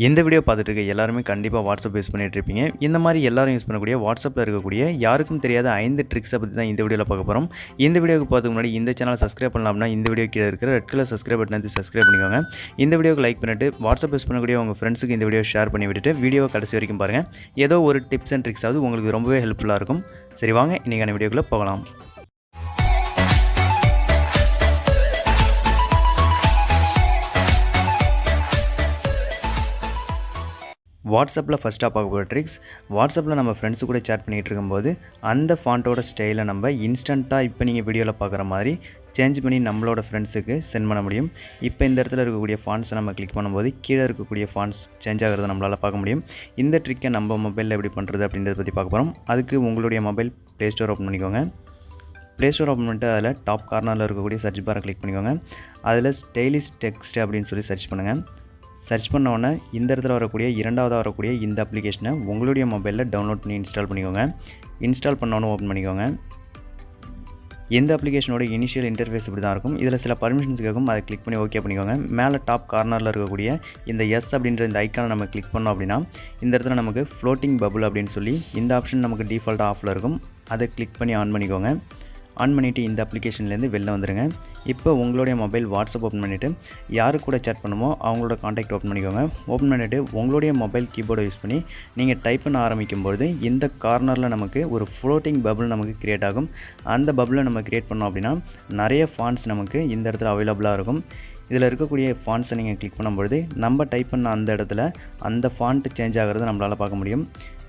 இந்த வீடியோ பார்த்துட்டு இருக்க எல்லாருமே கண்டிப்பாக வாட்ஸ்அப் யூஸ் பண்ணிட்டு இருப்பீங்க. இந்த மாதிரி எல்லாரும் யூஸ் பண்ணக்கூடிய வாட்ஸ்அப்பில் இருக்கக்கூடிய யாருக்கும் தெரியாத 5 ட்ரிக்ஸை பற்றி தான் இந்த வீடியோவில் பார்க்க போகிறோம். இந்த வீடியோக்கு பார்த்துக்கு முன்னாடி இந்த சேனலை சப்ஸ்கிரைப் பண்ணலாம்னா இந்த வீடியோ கீழே இருக்கிற ரெட் கலர் சப்ஸ்கிரைப் பட்டனை சப்ஸ்கிரைப் பண்ணிக்கோங்க. இந்த வீடியோக்கு லைக் பண்ணிவிட்டு வாட்ஸ்அப் யூஸ் பண்ணக்கூடிய உங்கள் ஃப்ரெண்ட்ஸுக்கு இந்த வீடியோ ஷேர் பண்ணி விட்டுட்டு வீடியோவை கடைசி வரைக்கும் பாருங்கள். ஏதோ ஒரு டிப்ஸ் அண்ட் ட்ரிக்ஸாவது உங்களுக்கு ரொம்பவே ஹெல்ப்ஃபுல்லாக இருக்கும். சரி வாங்க இன்றைக்கான வீடியோக்குள்ளே போகலாம். வாட்ஸ்அப்பில் ஃபஸ்ட்டாக பார்க்க போகிற ட்ரிக்ஸ், வாட்ஸ்அப்பில் நம்ம ஃப்ரெண்ட்ஸு கூட சேட் பண்ணிகிட்டு இருக்கும்போது அந்த ஃபாண்ட்டோட ஸ்டைலை நம்ம இன்ஸ்டண்ட்டாக இப்போ நீங்கள் வீடியோவில் பார்க்குற மாதிரி சேஞ்ச் பண்ணி நம்மளோட ஃப்ரெண்ட்ஸுக்கு சென்ட் பண்ண முடியும். இப்போ இந்த இடத்துல இருக்கக்கூடிய ஃபாண்ட்ஸை நம்ம கிளிக் பண்ணும்போது கீழே இருக்கக்கூடிய ஃபாண்ட்ஸ் சேஞ்ச் ஆகிறத நம்மளால் பார்க்க முடியும். இந்த ட்ரிக்கை நம்ம மொபைலில் எப்படி பண்ணுறது அப்படின்றத பற்றி பார்க்க போகிறோம். அதுக்கு உங்களுடைய மொபைல் ப்ளே ஸ்டோர் ஓப்பன் பண்ணிக்கோங்க. ப்ளே ஸ்டோர் ஓப்பன் பண்ணிட்டு அதில் டாப் கார்னரில் இருக்கக்கூடிய சர்ச் பாரை கிளிக் பண்ணிக்கோங்க. அதில் ஸ்டைலிஷ் டெக்ஸ்ட் அப்படின்னு சொல்லி சர்ச் பண்ணுங்கள். சர்ச் பண்ணோன்னே இந்த இடத்துல வரக்கூடிய இரண்டாவதாக வரக்கூடிய இந்த அப்ளிகேஷனை உங்களுடைய மொபைலில் டவுன்லோட் பண்ணி இன்ஸ்டால் பண்ணிக்கோங்க. இன்ஸ்டால் பண்ணோன்னு ஓப்பன் பண்ணிக்கோங்க. இந்த அப்ளிகேஷனோட இனிஷியல் இன்டர்ஃபேஸ் இப்படி தான் இருக்கும். இதில் சில பர்மிஷன்ஸ் கேட்கும், அதை கிளிக் பண்ணி ஓகே பண்ணிக்கோங்க. மேலே டாப் கார்னரில் இருக்கக்கூடிய இந்த எஸ் அப்படின்ற இந்த ஐக்கானை நம்ம கிளிக் பண்ணோம் அப்படின்னா இந்த இடத்துல நமக்கு ஃப்ளோட்டிங் பபுள் அப்படின்னு சொல்லி இந்த ஆப்ஷன் நமக்கு டிஃபால்ட்டாக ஆஃபில் இருக்கும். அதை கிளிக் பண்ணி ஆன் பண்ணிக்கோங்க. ஆன் பண்ணிவிட்டு இந்த அப்ளிகேஷன்லேருந்து வெளில வந்துடுங்க. இப்போ உங்களுடைய மொபைல் வாட்ஸ்அப் ஓப்பன் பண்ணிவிட்டு யாரு கூட சேட் பண்ணுமோ அவங்களோட காண்டாக்ட் ஓப்பன் பண்ணிக்கோங்க. ஓப்பன் பண்ணிவிட்டு உங்களுடைய மொபைல் கீபோர்டை யூஸ் பண்ணி நீங்கள் டைப் பண்ண ஆரம்பிக்கும்போது இந்த கார்னரில் நமக்கு ஒரு ஃப்ளோட்டிங் பபுள் நமக்கு க்ரியேட் ஆகும். அந்த பபுளை நம்ம க்ரியேட் பண்ணோம் அப்படின்னா நிறைய ஃபாண்ட்ஸ் நமக்கு இந்த இடத்துல அவைலபிளாக இருக்கும். இதில் இருக்கக்கூடிய ஃபாண்ட்ஸை நீங்கள் கிளிக் பண்ணும்பொழுது நம்ம டைப் பண்ண அந்த இடத்துல அந்த ஃபாண்ட் சேஞ்ச் ஆகிறத நம்மளால் பார்க்க முடியும்.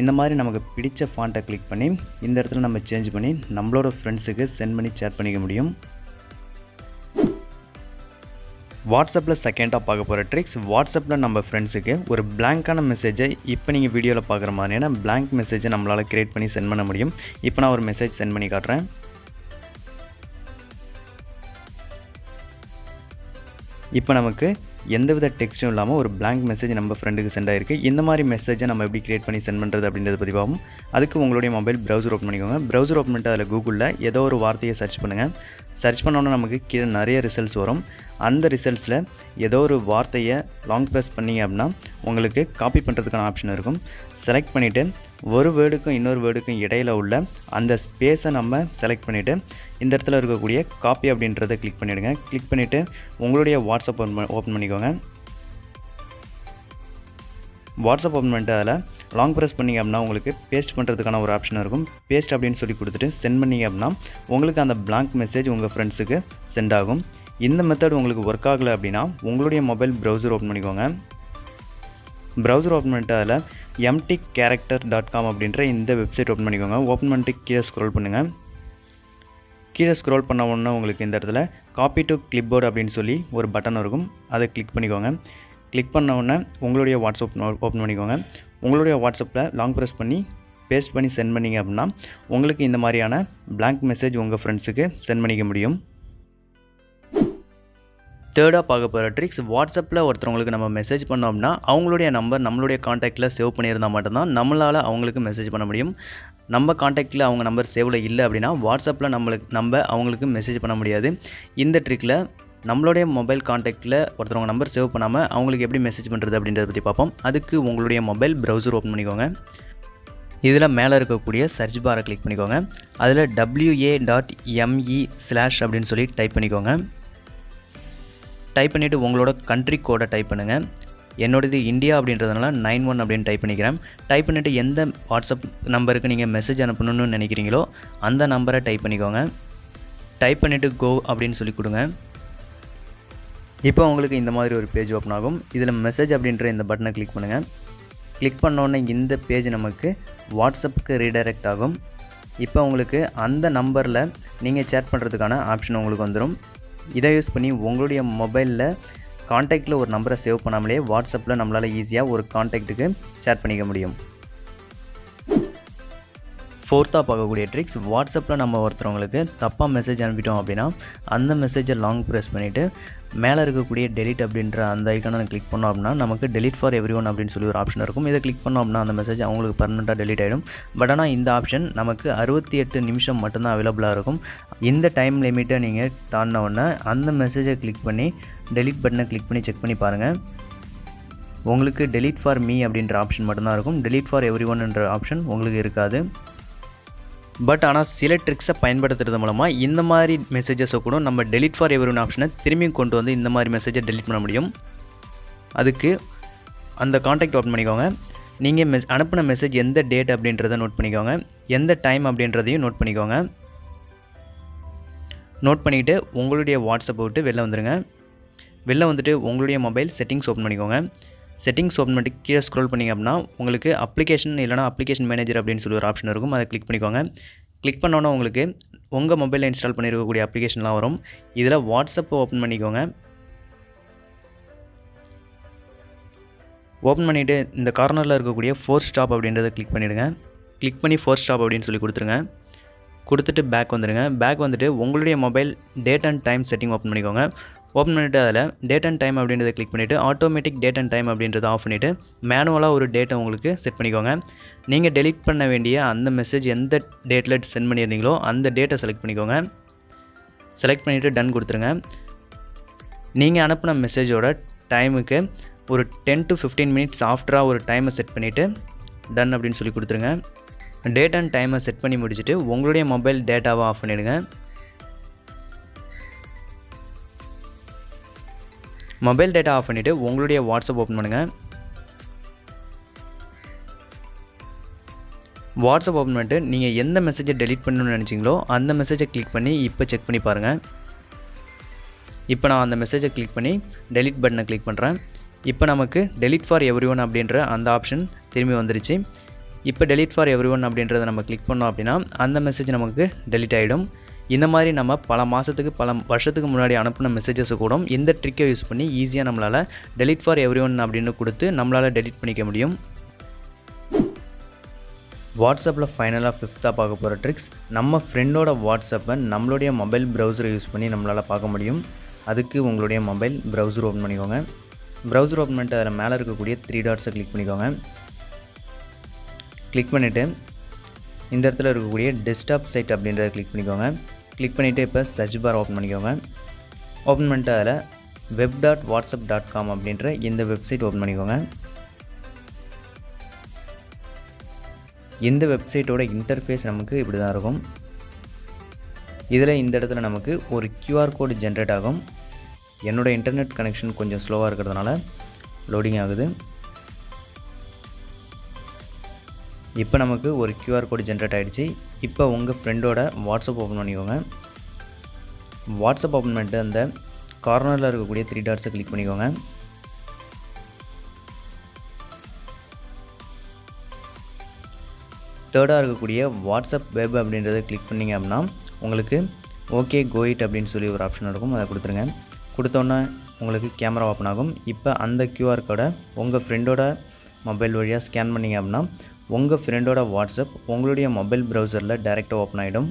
இந்த மாதிரி நமக்கு பிடிச்ச ஃபாண்ட்டை கிளிக் பண்ணி இந்த இடத்துல நம்ம சேஞ்ச் பண்ணி நம்மளோட ஃப்ரெண்ட்ஸுக்கு சென்ட் பண்ணி ஷேர் பண்ணிக்க முடியும். வாட்ஸ்அப்பில் செகண்டாக பார்க்க போகிற ட்ரிக்ஸ், வாட்ஸ்அப்பில் நம்ம ஃப்ரெண்ட்ஸுக்கு ஒரு பிளாங்கான மெசேஜை இப்போ நீங்கள் வீடியோவில் பார்க்குற மாதிரியான பிளாங்க் மெசேஜை நம்மளால் க்ரியேட் பண்ணி சென்ட் பண்ண முடியும். இப்போ நான் ஒரு மெசேஜ் சென்ட் பண்ணி காட்டுறேன். இப்போ நமக்கு எந்தவித டெக்ஸ்ட்டும் இல்லாமல் ஒரு பிளாங்க் மெசேஜ் நம்ம ஃப்ரெண்டுக்கு சென்ட் ஆகிருக்கு. இந்த மாதிரி மெசேஜை நம்ம எப்படி க்ரியேட் பண்ணி சென்ட் பண்ணுறது அப்படின்றத பற்றி பார்ப்போம். அதுக்கு உங்களுடைய மொபைல் ப்ரௌசர் ஓப்பன் பண்ணிக்கோங்க. ப்ரௌசர் ஓப்பன் பண்ணிட்டு அதில் கூகுளில் ஏதோ ஒரு வார்த்தையை சர்ச் பண்ணுங்கள். சர்ச் பண்ணோன்னா நமக்கு கீழே நிறைய ரிசல்ட்ஸ் வரும். அந்த ரிசல்ட்ஸில் ஏதோ ஒரு வார்த்தையை லாங் ப்ரெஸ் பண்ணிங்க அப்படின்னா உங்களுக்கு காப்பி பண்ணுறதுக்கான ஆப்ஷன் இருக்கும். செலக்ட் பண்ணிவிட்டு ஒரு வேர்டுக்கும் இன்னொரு வேர்டுக்கும் இடையில் உள்ள அந்த ஸ்பேஸை நம்ம செலக்ட் பண்ணிவிட்டு இந்த இடத்துல இருக்கக்கூடிய காப்பி அப்படின்றத கிளிக் பண்ணிவிடுங்க. கிளிக் பண்ணிவிட்டு உங்களுடைய வாட்ஸ்அப் ஓப்பன் பண்ணிக்கோங்க. வாட்ஸ்அப் ஓப்பன் பண்ணிட்டு அதில் லாங் ப்ரெஸ் பண்ணிங்க அப்படின்னா உங்களுக்கு பேஸ்ட் பண்ணுறதுக்கான ஒரு ஆப்ஷன் இருக்கும். பேஸ்ட் அப்படின்னு சொல்லி கொடுத்துட்டு சென்ட் பண்ணிங்க அப்படின்னா உங்களுக்கு அந்த பிளாங்க் மெசேஜ் உங்கள் ஃப்ரெண்ட்ஸுக்கு சென்ட் ஆகும். இந்த மெத்தட் உங்களுக்கு ஒர்க் ஆகலை அப்படின்னா உங்களுடைய மொபைல் ப்ரௌசர் ஓப்பன் பண்ணிக்கோங்க. ப்ரௌசர் ஓப்பன் பண்ணிட்டு அதில் emptycharacter.com அப்படின்ற இந்த வெப்சைட் ஓப்பன் பண்ணிக்கோங்க. ஓப்பன் பண்ணிட்டு கீழே ஸ்க்ரோல் பண்ணுங்கள். கீழே ஸ்க்ரோல் பண்ண உடனே உங்களுக்கு இந்த இடத்துல காப்பி டு கிளிப்போர்ட் அப்படின்னு சொல்லி ஒரு பட்டன் இருக்கும். அதை கிளிக் பண்ணிக்கோங்க. கிளிக் பண்ண உடனே உங்களுடைய வாட்ஸ்அப் ஓப்பன் பண்ணிக்கோங்க. உங்களுடைய வாட்ஸ்அப்பில் லாங் ப்ரெஸ் பண்ணி பேஸ்ட் பண்ணி சென்ட் பண்ணிங்க அப்படின்னா உங்களுக்கு இந்த மாதிரியான பிளாங்க் மெசேஜ் உங்கள் ஃப்ரெண்ட்ஸுக்கு சென்ட் பண்ணிக்க முடியும். தேர்டாக பார்க்க போகிற ட்ரிக்ஸ், வாட்ஸ்அப்பில் ஒருத்தவங்களுக்கு நம்ம மெசேஜ் பண்ணோம் அப்படின்னா அவங்களுடைய நம்பர் நம்மளுடைய காண்டாக்டில் சேவ் பண்ணியிருந்தால் மட்டும்தான் நம்மளால் அவங்களுக்கு மெசேஜ் பண்ண முடியும். நம்ம காண்டாக்டில் அவங்க நம்பர் சேவில் இல்லை அப்படின்னா வாட்ஸ்அப்பில் நம்ம அவங்களுக்கு மெசேஜ் பண்ண முடியாது. இந்த ட்ரிக்கில் நம்மளுடைய மொபைல் காண்டாக்டில் ஒருத்தவங்க நம்பர் சேவ் பண்ணாமல் அவங்களுக்கு எப்படி மெசேஜ் பண்ணுறது அப்படின்றத பற்றி பார்ப்போம். அதுக்கு உங்களுடைய மொபைல் ப்ரௌசர் ஓப்பன் பண்ணிக்கோங்க. இதில் மேலே இருக்கக்கூடிய சர்ச் பாரை கிளிக் பண்ணிக்கோங்க. அதில் wa.me/ அப்படின்னு சொல்லி டைப் பண்ணிக்கோங்க. டைப் பண்ணிவிட்டு உங்களோட கண்ட்ரி கோடை டைப் பண்ணுங்கள். என்னோடது இந்தியா அப்படின்றதுனால 91 அப்படின்னு டைப் பண்ணிக்கிறேன். டைப் பண்ணிவிட்டு எந்த வாட்ஸ்அப் நம்பருக்கு நீங்கள் மெசேஜ் அனுப்பணும்னு நினைக்கிறீங்களோ அந்த நம்பரை டைப் பண்ணிக்கோங்க. டைப் பண்ணிவிட்டு கோ அப்படின்னு சொல்லி கொடுங்க. இப்போ உங்களுக்கு இந்த மாதிரி ஒரு பேஜ் ஓப்பன் ஆகும். இதில் மெசேஜ் அப்படின்ற இந்த பட்டனை கிளிக் பண்ணுங்கள். கிளிக் பண்ணோன்னே இந்த பேஜ் நமக்கு வாட்ஸ்அப்புக்கு ரீடைரக்ட் ஆகும். இப்போ உங்களுக்கு அந்த நம்பரில் நீங்கள் சேட் பண்ணுறதுக்கான ஆப்ஷன் உங்களுக்கு வந்துடும். இதை யூஸ் பண்ணி உங்களுடைய மொபைலில் காண்டாக்டில் ஒரு நம்பரை சேவ் பண்ணாமலே வாட்ஸ்அப்பில் நம்மளால் ஈஸியாக ஒரு காண்டாக்ட்டுக்கு சேட் பண்ணிக்க முடியும். ஃபோர்த்தாக பார்க்கக்கூடிய ட்ரிக்ஸ், வாட்ஸ்அப்பில் நம்ம ஒருத்தவங்களுக்கு தப்பாக மெசேஜ் அனுப்பிட்டோம் அப்படின்னா அந்த மெசேஜை லாங் ப்ரெஸ் பண்ணிவிட்டு மேலே இருக்கக்கூடிய டெலிட் அப்படின்ற அந்த ஐக்கானை கிளிக் பண்ணோம் அப்படின்னா நமக்கு டெலிட் ஃபார் எவ்ரிஒன் அப்படின்னு சொல்லி ஒரு ஆப்ஷன் இருக்கும். இதை கிளிக் பண்ணோம் அப்படின்னா அந்த மெசேஜ் அவங்களுக்கு பர்மனெண்ட்டாக டெலிட் ஆகிடும். பட் ஆனால் இந்த ஆப்ஷன் நமக்கு 68 நிமிஷம் மட்டும்தான் அவைலபிளாக இருக்கும். இந்த டைம் லிமிட்டை நீங்கள் தாண்டின உடனே அந்த மெசேஜை கிளிக் பண்ணி டெலிட் பட்டனை கிளிக் பண்ணி செக் பண்ணி பாருங்கள். உங்களுக்கு delete for me அப்படின்ற ஆப்ஷன் மட்டும்தான் இருக்கும். delete for everyone என்ற ஆப்ஷன் உங்களுக்கு இருக்காது. பட் ஆனால் சில ட்ரிக்ஸை பயன்படுத்துறது மூலமாக இந்த மாதிரி மெசேஜஸை கூட நம்ம delete for everyone ஆப்ஷனை திரும்பியும் கொண்டு வந்து இந்த மாதிரி மெசேஜை delete பண்ண முடியும். அதுக்கு அந்த காண்டாக்ட் ஓப்பன் பண்ணிக்கோங்க. நீங்கள் அனுப்பின மெசேஜ் எந்த டேட் அப்படின்றத நோட் பண்ணிக்கோங்க. எந்த டைம் அப்படின்றதையும் நோட் பண்ணிக்கோங்க. நோட் பண்ணிவிட்டு உங்களுடைய வாட்ஸ்அப்பை விட்டு வெளில வந்துடுங்க. வெளில வந்துட்டு உங்களுடைய மொபைல் செட்டிங்ஸ் ஓப்பன் பண்ணிக்கோங்க. செட்டிங்ஸ் ஓப்பன் பண்ணிட்டு கீழே ஸ்க்ரோல் பண்ணிங்க அப்படின்னா உங்களுக்கு அப்ளிகேஷன் இல்லைனா அப்ளிகேஷன் மேனேஜர் அப்படின்னு சொல்லி ஒரு ஆப்ஷன் இருக்கும். அதை கிளிக் பண்ணிக்கோங்க. கிளிக் பண்ணோன்னா உங்களுக்கு உங்கள் மொபைலில் இன்ஸ்டால் பண்ணியிருக்கக்கூடிய அப்ளிகேஷன்லாம் வரும். இதில் வாட்ஸ்அப்பை ஓப்பன் பண்ணிக்கோங்க. ஓப்பன் பண்ணிவிட்டு இந்த கார்னரில் இருக்கக்கூடிய ஃபோர்ஸ் ஸ்டாப் அப்படின்றத கிளிக் பண்ணிவிடுங்க. கிளிக் பண்ணி ஃபோர்ஸ் ஸ்டாப் அப்படின்னு சொல்லி கொடுத்துருங்க. கொடுத்துட்டு பேக் வந்துடுங்க. பேக் வந்துட்டு உங்களுடைய mobile date and time setting open பண்ணிக்கோங்க. ஓப்பன் பண்ணிவிட்டு அதில் டேட் அண்ட் டைம் அப்படின்றத கிளிக் பண்ணிவிட்டு ஆட்டோமேட்டிக் டேட் அண்ட் டைம் அப்படின்றத ஆஃப் பண்ணிவிட்டு மேனுவலாக ஒரு டேட்டை உங்களுக்கு செட் பண்ணிக்கோங்க. நீங்கள் டெலிட் பண்ண வேண்டிய அந்த மெசேஜ் எந்த டேட்டில் சென்ட் பண்ணியிருந்தீங்களோ அந்த டேட்டை செலக்ட் பண்ணிக்கோங்க. செலக்ட் பண்ணிவிட்டு டன் கொடுத்துருங்க. நீங்கள் அனுப்பின மெசேஜோட டைமுக்கு ஒரு 10 to 15 மினிட்ஸ் ஆஃப்டராக ஒரு டைமை செட் பண்ணிவிட்டு டன் அப்படின்னு சொல்லி கொடுத்துருங்க. டேட் அண்ட் டைமை செட் பண்ணி முடிச்சுட்டு உங்களுடைய மொபைல் டேட்டாவை ஆஃப் பண்ணிவிடுங்க. மொபைல் டேட்டா ஆஃப் பண்ணிவிட்டு உங்களுடைய வாட்ஸ்அப் ஓப்பன் பண்ணுங்கள். வாட்ஸ்அப் ஓப்பன் பண்ணிட்டு நீங்கள் எந்த மெசேஜை டெலிட் பண்ணணும்னு நினச்சிங்களோ அந்த மெசேஜை கிளிக் பண்ணி இப்போ செக் பண்ணி பாருங்கள். இப்போ நான் அந்த மெசேஜை கிளிக் பண்ணி டெலிட் பட்டனை கிளிக் பண்ணுறேன். இப்போ நமக்கு delete for everyone அப்படின்ற அந்த ஆப்ஷன் திரும்பி வந்துருச்சு. இப்போ delete for everyone அப்படின்றத நம்ம கிளிக் பண்ணோம் அப்படின்னா அந்த மெசேஜ் நமக்கு delete ஆகிடும். இந்த மாதிரி நம்ம பல மாதத்துக்கு பல வருஷத்துக்கு முன்னாடி அனுப்பின மெசேஜஸை கூட இந்த ட்ரிக்கை யூஸ் பண்ணி ஈஸியாக நம்மளால் delete for everyone அப்படின்னு கொடுத்து நம்மளால் delete பண்ணிக்க முடியும். வாட்ஸ்அப்பில் ஃபைனலாக 5th பார்க்க போகிற ட்ரிக்ஸ், நம்ம ஃப்ரெண்டோட வாட்ஸ்அப்பை நம்மளுடைய மொபைல் ப்ரௌசரை யூஸ் பண்ணி நம்மளால் பார்க்க முடியும். அதுக்கு உங்களுடைய மொபைல் ப்ரௌசர் ஓப்பன் பண்ணிக்கோங்க. ப்ரௌசர் ஓப்பன் பண்ணிட்டு அதில் மேலே இருக்கக்கூடிய 3 டாட்ஸை கிளிக் பண்ணிக்கோங்க. கிளிக் பண்ணிவிட்டு இந்த இடத்துல இருக்கக்கூடிய டெஸ்க்டாப் சைட் அப்படின்றத கிளிக் பண்ணிக்கோங்க. கிளிக் பண்ணிவிட்டு இப்போ சர்ச் பார் ஓப்பன் பண்ணிக்கோங்க. ஓப்பன் பண்ணிட்டு அதில் web.whatsapp.com அப்படின்ற இந்த வெப்சைட் ஓப்பன் பண்ணிக்கோங்க. இந்த வெப்சைட்டோட இன்டர்ஃபேஸ் நமக்கு இப்படி தான் இருக்கும். இதில் இந்த இடத்துல நமக்கு ஒரு QR கோட் ஜென்ரேட் ஆகும். என்னோடய இன்டர்நெட் கனெக்ஷன் கொஞ்சம் ஸ்லோவாக இருக்கிறதுனால லோடிங் ஆகுது. இப்போ நமக்கு ஒரு QR கோட் ஜென்ரேட் ஆகிடுச்சு. இப்போ உங்கள் ஃப்ரெண்டோட வாட்ஸ்அப் ஓப்பன் பண்ணிக்கோங்க. வாட்ஸ்அப் ஓப்பன் பண்ணிட்டு அந்த கார்னரில் இருக்கக்கூடிய 3 டாட்ஸை கிளிக் பண்ணிக்கோங்க. தேர்டாக இருக்கக்கூடிய வாட்ஸ்அப் வெப் அப்படின்றத கிளிக் பண்ணிங்க அப்படின்னா உங்களுக்கு ஓகே கோ இட் அப்படின்னு சொல்லி ஒரு ஆப்ஷன் இருக்கும். அதை கொடுத்துருங்க. கொடுத்தோன்னே உங்களுக்கு கேமரா ஓப்பன் ஆகும். இப்போ அந்த QR கோடை உங்கள் ஃப்ரெண்டோட மொபைல் வழியாக ஸ்கேன் பண்ணிங்க அப்படின்னா உங்கள் ஃப்ரெண்டோட வாட்ஸ்அப் உங்களுடைய மொபைல் ப்ரௌசரில் டைரெக்டாக ஓப்பன் ஆகிடும்.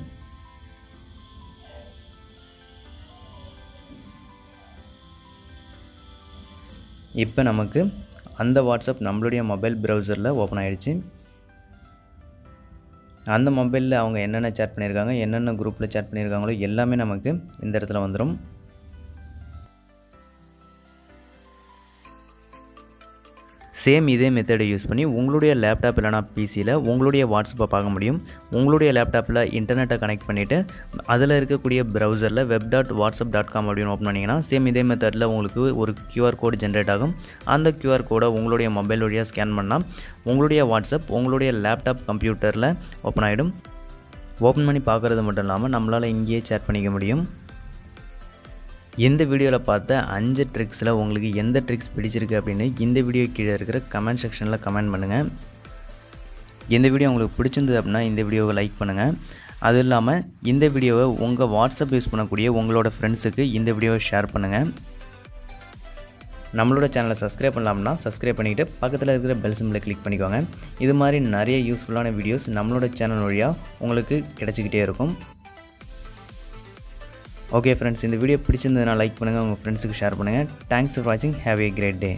இப்போ நமக்கு அந்த வாட்ஸ்அப் நம்மளுடைய மொபைல் ப்ரௌசரில் ஓப்பன் ஆகிடுச்சு. அந்த மொபைலில் அவங்க என்னென்ன சேட் பண்ணியிருக்காங்க, என்னென்ன குரூப்பில் சேட் பண்ணியிருக்காங்களோ எல்லாமே நமக்கு இந்த இடத்துல வந்துடும். சேம் இதே மெத்தடை யூஸ் பண்ணி உங்களுடைய லேப்டாப் இல்லைனா பிசியில் உங்களுடைய வாட்ஸ்அப்பை பார்க்க முடியும். உங்களுடைய லேப்டாப்பில் இன்டர்நெட்டை கனெக்ட் பண்ணிவிட்டு அதில் இருக்கக்கூடிய ப்ரௌசரில் web.whatsapp.com அப்படின்னு ஓப்பன் பண்ணிங்கன்னா சேம் இதே மெத்தடில் உங்களுக்கு ஒரு QR கோட் ஜென்ரேட் ஆகும். அந்த QR கோடை உங்களுடைய மொபைல் வழியாக ஸ்கேன் பண்ணால் உங்களுடைய வாட்ஸ்அப் உங்களுடைய லேப்டாப் கம்ப்யூட்டரில் ஓப்பன் ஆகிடும். ஓப்பன் பண்ணி பார்க்குறது மட்டும் இல்லாமல் நம்மளால் இங்கேயே சேட் பண்ணிக்க முடியும். இந்த வீடியோவில் பார்த்த 5 ட்ரிக்ஸில் உங்களுக்கு எந்த ட்ரிக்ஸ் பிடிச்சிருக்கு அப்படின்னு இந்த வீடியோ கீழே இருக்கிற கமெண்ட் செக்ஷனில் கமெண்ட் பண்ணுங்கள். இந்த வீடியோ உங்களுக்கு பிடிச்சிருந்தது அப்படின்னா இந்த வீடியோவை லைக் பண்ணுங்கள். அது இல்லாமல் இந்த வீடியோவை உங்கள் வாட்ஸ்அப் யூஸ் பண்ணக்கூடிய உங்களோட ஃப்ரெண்ட்ஸுக்கு இந்த வீடியோவை ஷேர் பண்ணுங்கள். நம்மளோட சேனலை சப்ஸ்கிரைப் பண்ணலாம்னா சப்ஸ்கிரைப் பண்ணிவிட்டு பக்கத்தில் இருக்கிற பெல் சிம்பிளை கிளிக் பண்ணிக்கோங்க. இது மாதிரி நிறைய யூஸ்ஃபுல்லான வீடியோஸ் நம்மளோட சேனல் வழியாக உங்களுக்கு கிடச்சிக்கிட்டே இருக்கும். ஓகே ஃப்ரெண்ட்ஸ், இந்த வீடியோ பிடிச்சிருந்ததுன்னா லைக் பண்ணுங்கள், உங்கள் ஃப்ரெண்ட்ஸுக்கு ஷேர் பண்ணுங்கள். தேங்க்ஸ் ஃபார் வாட்சிங். Have a great day.